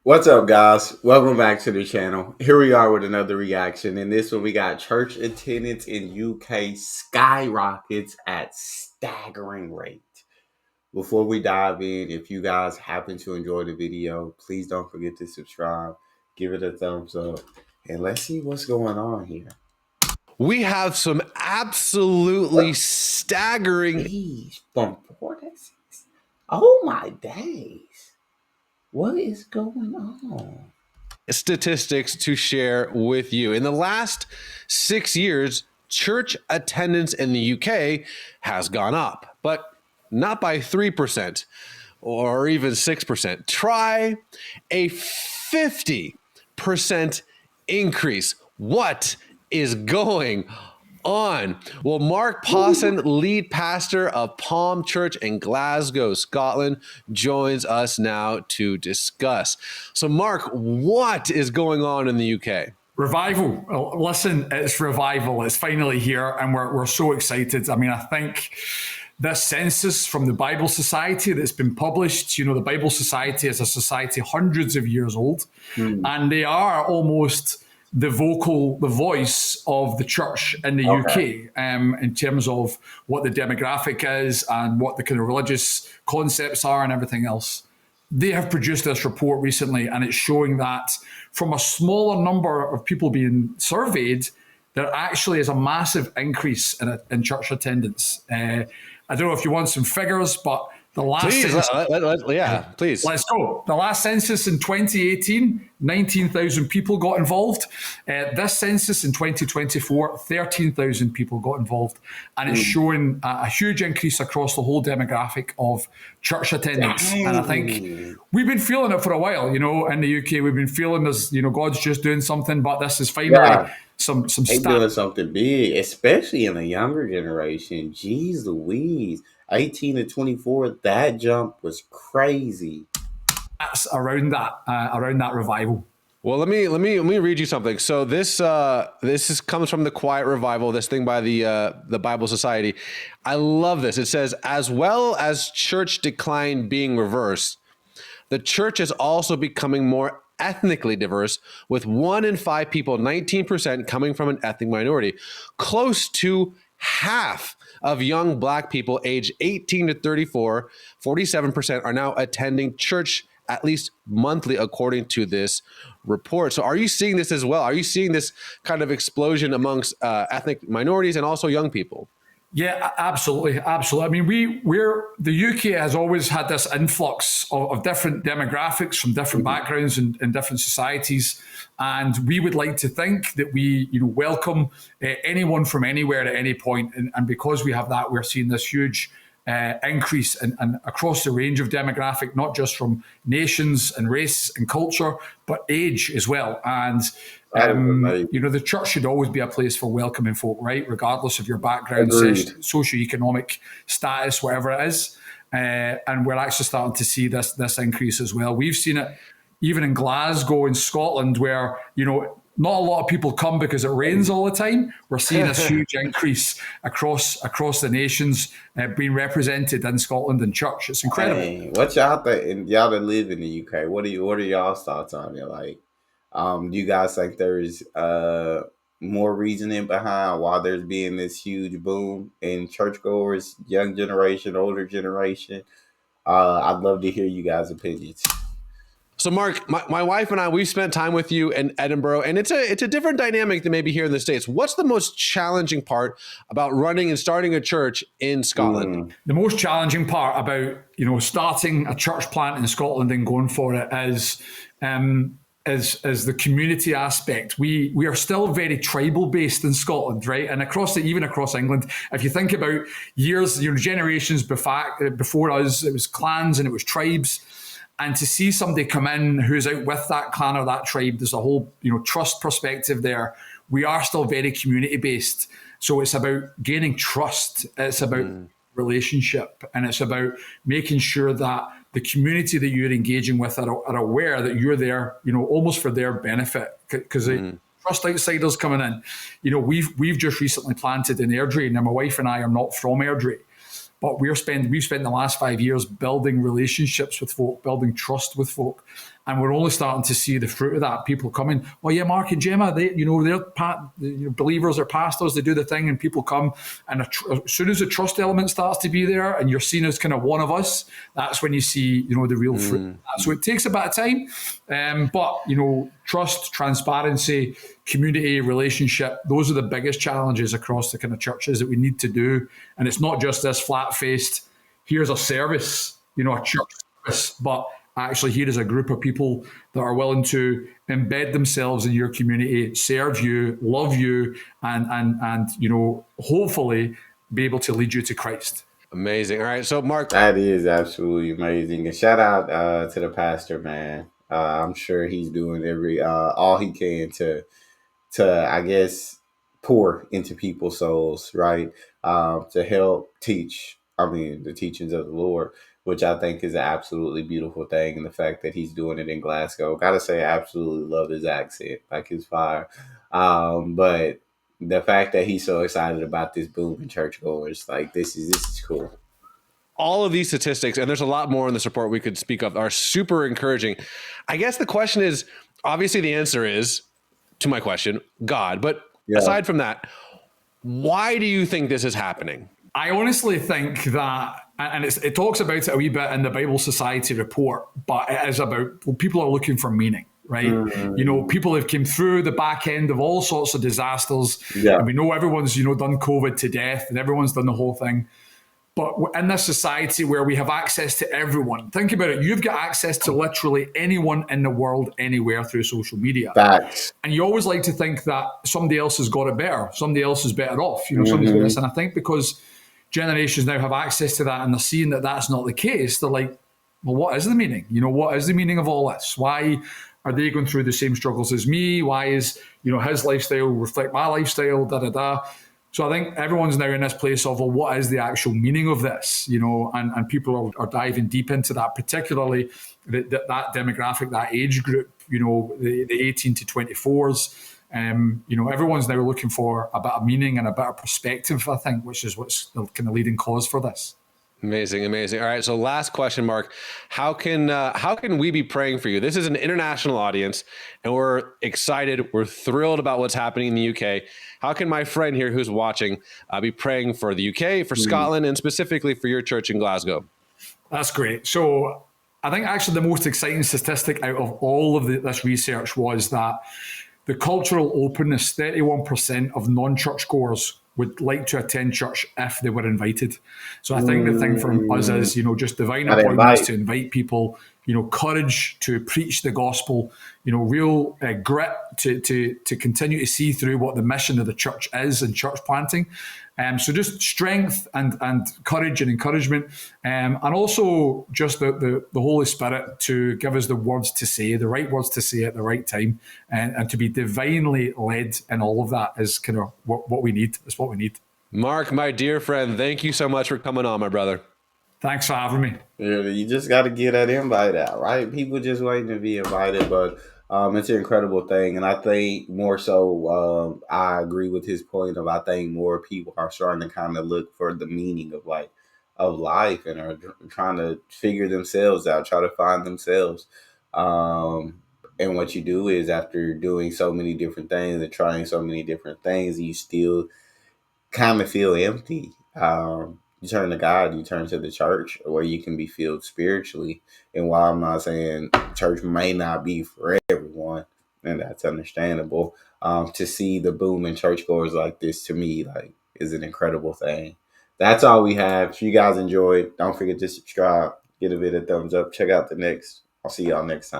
What's up, guys? Welcome back to the channel. Here we are with another reaction. In this one, we got church attendance in UK skyrockets at staggering rate. Before we dive in, if you guys happen to enjoy the video, please don't forget to subscribe, give it a thumbs up, and let's see what's going on here. We have some absolutely staggering. Jeez, from 4 to 6. Oh my days. What is going on? Statistics to share with you. In the last 6 years, church attendance in the UK has gone up, but not by 3% or even 6%. Try a 50% increase. What is going on? Well, Mark Pawson, lead pastor of Palm Church in Glasgow, Scotland, joins us now to discuss. So, Mark, what is going on in the UK? Revival. Listen, it's revival. It's finally here, and we're so excited. I mean, I think this census from the Bible Society that's been published, the Bible Society is a society hundreds of years old, and they are almost the voice of the church in the UK in terms of what the demographic is and what the kind of religious concepts are and everything else. They have produced this report recently, and it's showing that from a smaller number of people being surveyed, there actually is a massive increase in church attendance. I don't know if you want some figures, but the last census, please. Let's go. The last census in 2018, 19,000 people got involved. This census in 2024, 13,000 people got involved. And it's showing a huge increase across the whole demographic of church attendance. And I think we've been feeling it for a while, in the UK. We've been feeling this, God's just doing something, but this is finally some doing something big, especially in the younger generation. Jeez Louise. 18 to 24, that jump was crazy. That's around that revival. Well, let me read you something. So this comes from the Quiet Revival, this thing by the Bible Society. I love this. It says, as well as church decline being reversed, the church is also becoming more ethnically diverse, with 1 in 5 people, 19%, coming from an ethnic minority. Close to half of young Black people aged 18 to 34, 47%, are now attending church at least monthly, according to this report. So are you seeing this as well? Are you seeing this kind of explosion amongst ethnic minorities and also young people? Yeah, absolutely. Absolutely. I mean, the UK has always had this influx of different demographics from different backgrounds and different societies. And we would like to think that we, welcome anyone from anywhere at any point. And because we have that, we're seeing this huge increase and across the range of demographic, not just from nations and race and culture, but age as well. And the church should always be a place for welcoming folk, right? Regardless of your background, socioeconomic status, whatever it is. And we're actually starting to see this increase as well. We've seen it even in Glasgow in Scotland, where, not a lot of people come because it rains all the time. We're seeing this huge increase across the nations being represented in Scotland in church. It's incredible. Hey, what y'all think? Y'all that live in the UK, what are y'all's thoughts on it? Like, do you guys think there's more reasoning behind why there's being this huge boom in churchgoers, young generation, older generation? I'd love to hear you guys' opinions. So, Mark, my wife and I, we've spent time with you in Edinburgh, and it's a different dynamic than maybe here in the States. What's the most challenging part about running and starting a church in Scotland? The most challenging part about, starting a church plant in Scotland and going for it is the community aspect. We are still very tribal based in Scotland, right? And even across England, if you think about years, generations before us, it was clans and it was tribes. And to see somebody come in who's out with that clan or that tribe, there's a whole, trust perspective there. We are still very community based. So it's about gaining trust. It's about relationship. And it's about making sure that the community that you're engaging with are aware that you're there, almost for their benefit. Because they trust outsiders coming in. We've just recently planted in Airdrie. Now, my wife and I are not from Airdrie. But we've spent the last 5 years building relationships with folk, building trust with folk. And we're only starting to see the fruit of that. People coming, oh yeah, Mark and Gemma, they're believers or pastors, they do the thing, and people come. And as soon as the trust element starts to be there, and you're seen as kind of one of us, that's when you see, the real fruit. So it takes a bit of time, but trust, transparency, community, relationship, those are the biggest challenges across the kind of churches that we need to do. And it's not just this flat-faced, here's a service, a church service, but actually here is a group of people that are willing to embed themselves in your community, serve you, love you, and hopefully be able to lead you to Christ. Amazing. All right. So, Mark. That is absolutely amazing. And shout out to the pastor, man. I'm sure he's doing all he can to I guess pour into people's souls, right? To help teach. I mean, the teachings of the Lord, which I think is an absolutely beautiful thing. And the fact that he's doing it in Glasgow, gotta say, I absolutely love his accent, like his fire. But the fact that he's so excited about this boom in churchgoers, like this is cool. All of these statistics, and there's a lot more in this report we could speak of, are super encouraging. I guess the question is, obviously the answer is, to my question, God. But aside from that, why do you think this is happening? I honestly think that, and it talks about it a wee bit in the Bible Society report, but it is about, people are looking for meaning, right? People have came through the back end of all sorts of disasters. And we know everyone's, done COVID to death, and everyone's done the whole thing. But in this society where we have access to everyone, think about it. You've got access to literally anyone in the world, anywhere through social media. Facts. And you always like to think that somebody else has got it better. Somebody else is better off. Somebody's got this. And I think because generations now have access to that and they're seeing that that's not the case, they're like, well, what is the meaning? What is the meaning of all this? Why are they going through the same struggles as me? Why is, his lifestyle reflect my lifestyle? So I think everyone's now in this place of, well, what is the actual meaning of this? And people are diving deep into that, particularly that demographic, that age group, the 18 to 24s. Everyone's now looking for a bit of meaning and a better perspective, I think, which is what's the kind of leading cause for this. Amazing. All right. So last question, Mark, how can we be praying for you? This is an international audience and we're excited. We're thrilled about what's happening in the UK. How can my friend here who's watching be praying for the UK, for Scotland, and specifically for your church in Glasgow? That's great. So I think actually the most exciting statistic out of all of this research was that the cultural openness, 31% of non-church goers would like to attend church if they were invited. So I think the thing for us is, just divine appointments to invite people, courage to preach the gospel, real grit to continue to see through what the mission of the church is and church planting. So just strength and courage and encouragement, and also just the Holy Spirit to give us the words to say, the right words to say at the right time, and to be divinely led in all of that is kind of what we need. It's what we need. Mark, my dear friend, thank you so much for coming on, my brother. Thanks for having me. Yeah, you just got to get that invite out, right? People just waiting to be invited, but it's an incredible thing. And I think more so, I agree with his point of, I think more people are starting to kind of look for the meaning of life and are trying to figure themselves out, try to find themselves. And what you do is, after doing so many different things and trying so many different things, you still kind of feel empty. You turn to God, you turn to the church where you can be filled spiritually. And while I'm not saying church may not be for everyone, and that's understandable, to see the boom in churchgoers like this, to me, is an incredible thing. That's all we have. If you guys enjoyed, don't forget to subscribe, give it a thumbs up, check out the next. I'll see y'all next time.